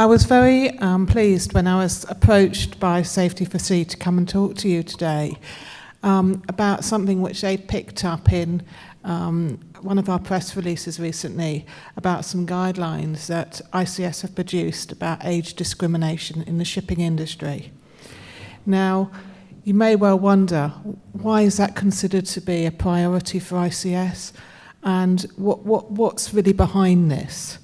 I was very pleased when I was approached by SAFETY4SEA to come and talk to you today about something which they picked up in one of our press releases recently about some guidelines that ICS have produced about age discrimination in the shipping industry. Now, you may well wonder, why is that considered to be a priority for ICS, and what's really behind this?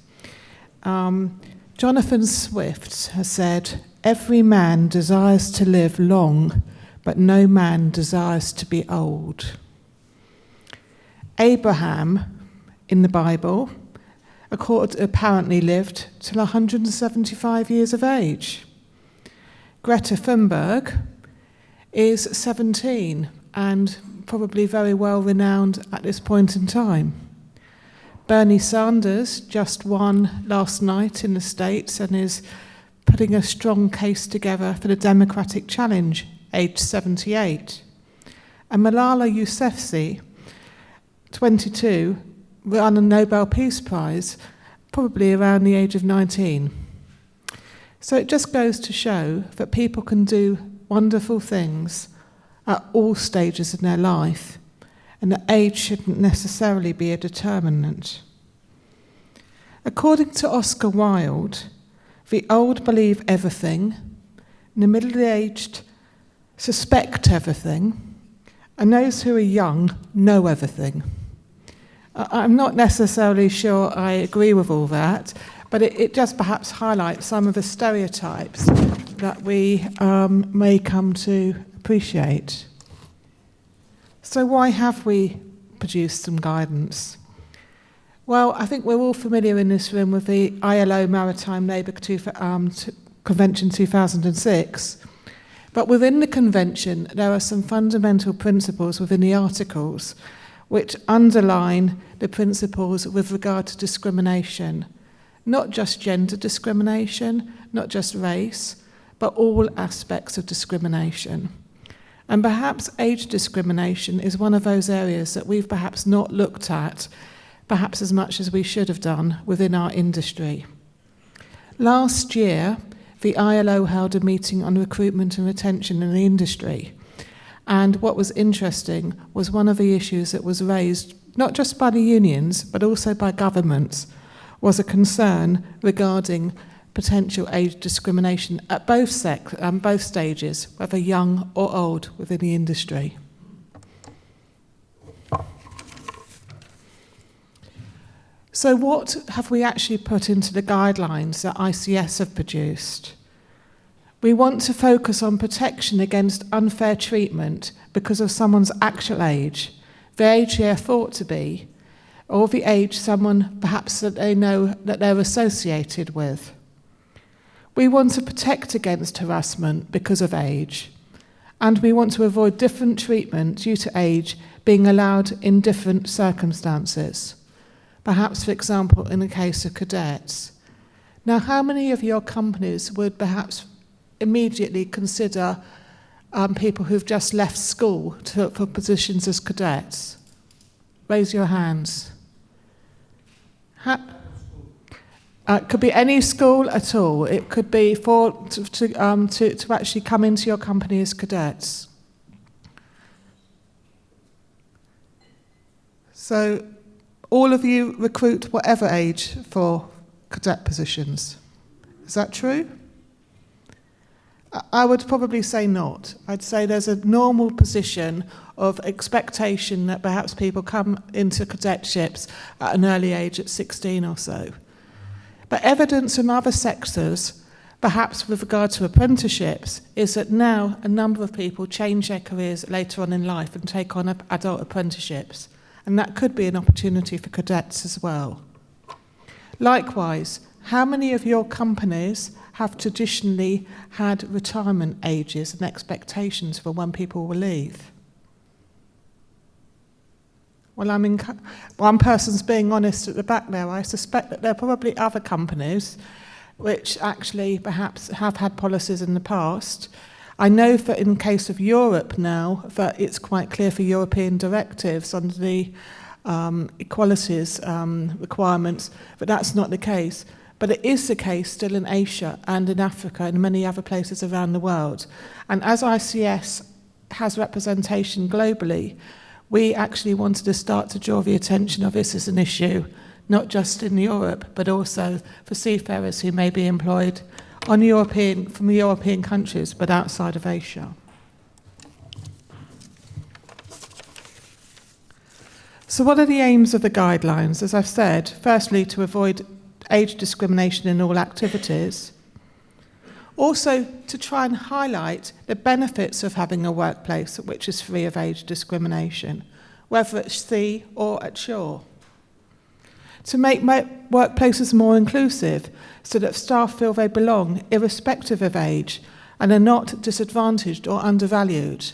Jonathan Swift has said, "Every man desires to live long, but no man desires to be old." Abraham, in the Bible, apparently lived till 175 years of age. Greta Thunberg is 17 and probably very well renowned at this point in time. Bernie Sanders just won last night in the States and is putting a strong case together for the Democratic challenge, aged 78. And Malala Yousafzai, 22, won a Nobel Peace Prize, probably around the age of 19. So it just goes to show that people can do wonderful things at all stages in their life, and that age shouldn't necessarily be a determinant. According to Oscar Wilde, the old believe everything, and the middle-aged suspect everything, and those who are young know everything. I'm not necessarily sure I agree with all that, but it just perhaps highlights some of the stereotypes that we may come to appreciate. So why have we produced some guidance? Well, I think we're all familiar in this room with the ILO Maritime Labour Convention 2006. But within the convention, there are some fundamental principles within the articles which underline the principles with regard to discrimination. Not just gender discrimination, not just race, but all aspects of discrimination. And perhaps age discrimination is one of those areas that we've perhaps not looked at, perhaps as much as we should have done within our industry. Last year, the ILO held a meeting on recruitment and retention in the industry. And what was interesting was one of the issues that was raised, not just by the unions, but also by governments, was a concern regarding potential age discrimination at both stages, whether young or old within the industry. So what have we actually put into the guidelines that ICS have produced? We want to focus on protection against unfair treatment because of someone's actual age, the age they're thought to be, or the age someone perhaps that they know that they're associated with. We want to protect against harassment because of age, and we want to avoid different treatment due to age being allowed in different circumstances. Perhaps, for example, in the case of cadets. Now, how many of your companies would perhaps immediately consider people who've just left school for positions as cadets? Raise your hands. It could be any school at all. It could be to actually come into your company as cadets. So all of you recruit whatever age for cadet positions. Is that true? I would probably say not. I'd say there's a normal position of expectation that perhaps people come into cadetships at an early age at 16 or so. But evidence from other sectors, perhaps with regard to apprenticeships, is that now a number of people change their careers later on in life and take on adult apprenticeships. And that could be an opportunity for cadets as well. Likewise, how many of your companies have traditionally had retirement ages and expectations for when people will leave? Well, one person's being honest at the back there. I suspect that there are probably other companies which actually perhaps have had policies in the past. I know that in the case of Europe now, that it's quite clear for European directives under the equalities requirements, but that's not the case. But it is the case still in Asia and in Africa and many other places around the world. And as ICS has representation globally, we actually wanted to start to draw the attention of this as an issue, not just in Europe, but also for seafarers who may be employed from European countries, but outside of Asia. So what are the aims of the guidelines? As I've said, firstly, to avoid age discrimination in all activities. Also, to try and highlight the benefits of having a workplace which is free of age discrimination, whether at sea or at shore. To make workplaces more inclusive so that staff feel they belong irrespective of age and are not disadvantaged or undervalued,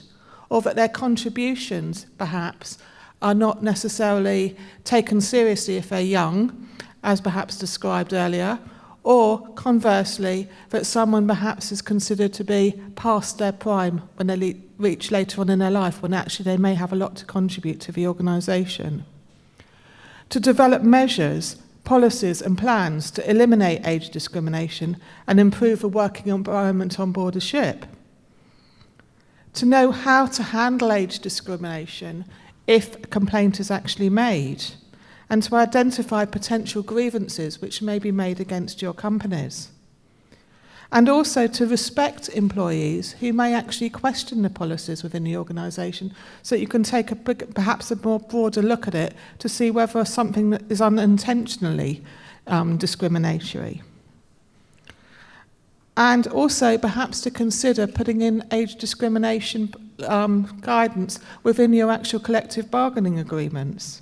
or that their contributions, perhaps, are not necessarily taken seriously if they're young, as perhaps described earlier, or conversely, that someone perhaps is considered to be past their prime when they reach later on in their life, when actually they may have a lot to contribute to the organisation. To develop measures, policies and plans to eliminate age discrimination and improve the working environment on board a ship. To know how to handle age discrimination if a complaint is actually made, and to identify potential grievances which may be made against your companies. And also to respect employees who may actually question the policies within the organisation, so that you can take perhaps a more broader look at it to see whether something that is unintentionally discriminatory. And also perhaps to consider putting in age discrimination guidance within your actual collective bargaining agreements.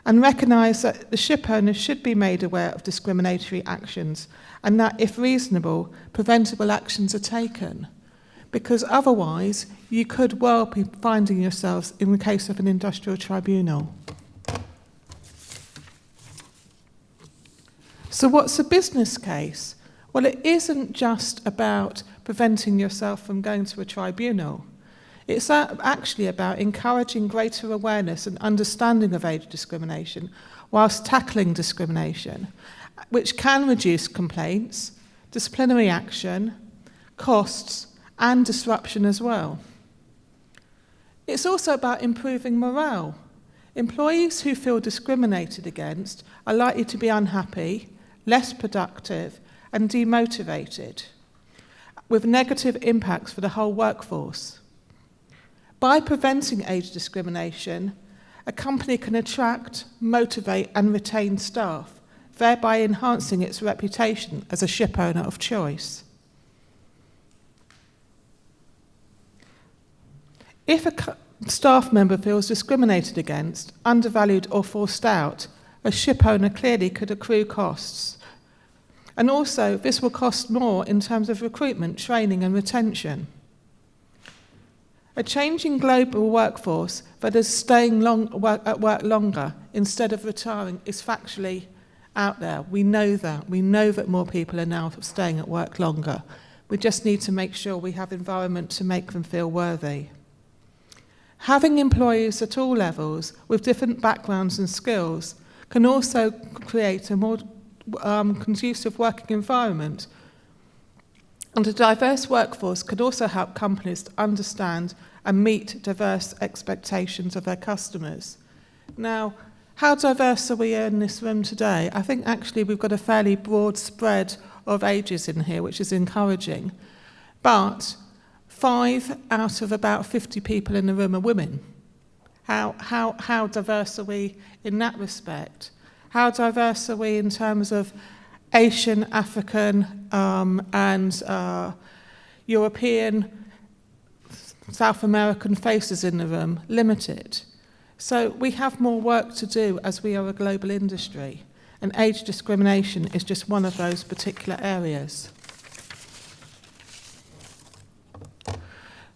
And recognise that the ship owners should be made aware of discriminatory actions and that, if reasonable, preventable actions are taken. Because otherwise, you could well be finding yourselves in the case of an industrial tribunal. So what's a business case? Well, it isn't just about preventing yourself from going to a tribunal. It's actually about encouraging greater awareness and understanding of age discrimination whilst tackling discrimination, which can reduce complaints, disciplinary action, costs, and disruption as well. It's also about improving morale. Employees who feel discriminated against are likely to be unhappy, less productive, and demotivated, with negative impacts for the whole workforce. By preventing age discrimination, a company can attract, motivate, and retain staff, thereby enhancing its reputation as a ship owner of choice. If a staff member feels discriminated against, undervalued, or forced out, a ship owner clearly could accrue costs. And also, this will cost more in terms of recruitment, training, and retention. A changing global workforce that is staying at work longer instead of retiring is factually out there. We know that. We know that more people are now staying at work longer. We just need to make sure we have environment to make them feel worthy. Having employees at all levels with different backgrounds and skills can also create a more conducive working environment. And a diverse workforce could also help companies to understand and meet diverse expectations of their customers. Now, how diverse are we in this room today? I think actually we've got a fairly broad spread of ages in here, which is encouraging. But 5 out of about 50 people in the room are women. How diverse are we in that respect? How diverse are we in terms of Asian, African, and European, South American faces in the room? Limited. So we have more work to do as we are a global industry, and age discrimination is just one of those particular areas.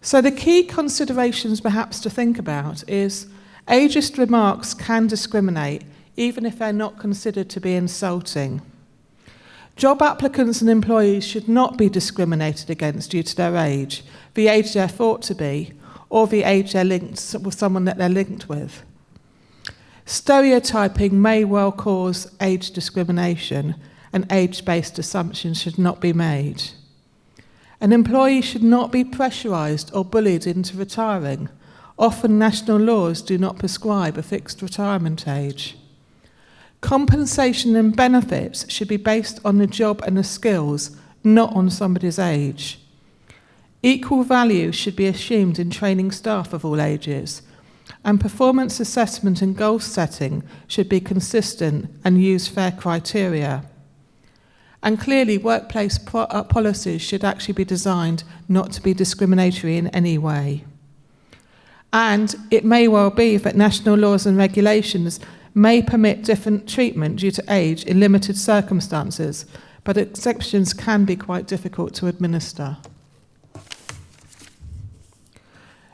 So the key considerations perhaps to think about is ageist remarks can discriminate even if they're not considered to be insulting. Job applicants and employees should not be discriminated against due to their age, the age they're thought to be, or the age they're linked with someone that they're linked with. Stereotyping may well cause age discrimination, and age-based assumptions should not be made. An employee should not be pressurised or bullied into retiring. Often national laws do not prescribe a fixed retirement age. Compensation and benefits should be based on the job and the skills, not on somebody's age. Equal value should be assumed in training staff of all ages, and performance assessment and goal setting should be consistent and use fair criteria. And clearly, workplace policies should actually be designed not to be discriminatory in any way. And it may well be that national laws and regulations may permit different treatment due to age in limited circumstances, but exceptions can be quite difficult to administer.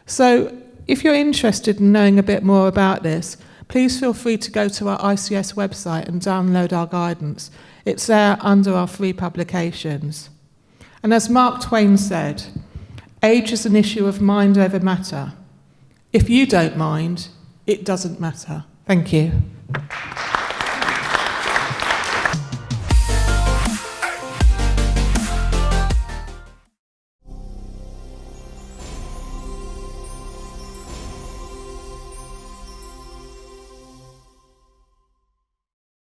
So, if you're interested in knowing a bit more about this, please feel free to go to our ICS website and download our guidance. It's there under our free publications. And as Mark Twain said, age is an issue of mind over matter. If you don't mind, it doesn't matter. Thank you.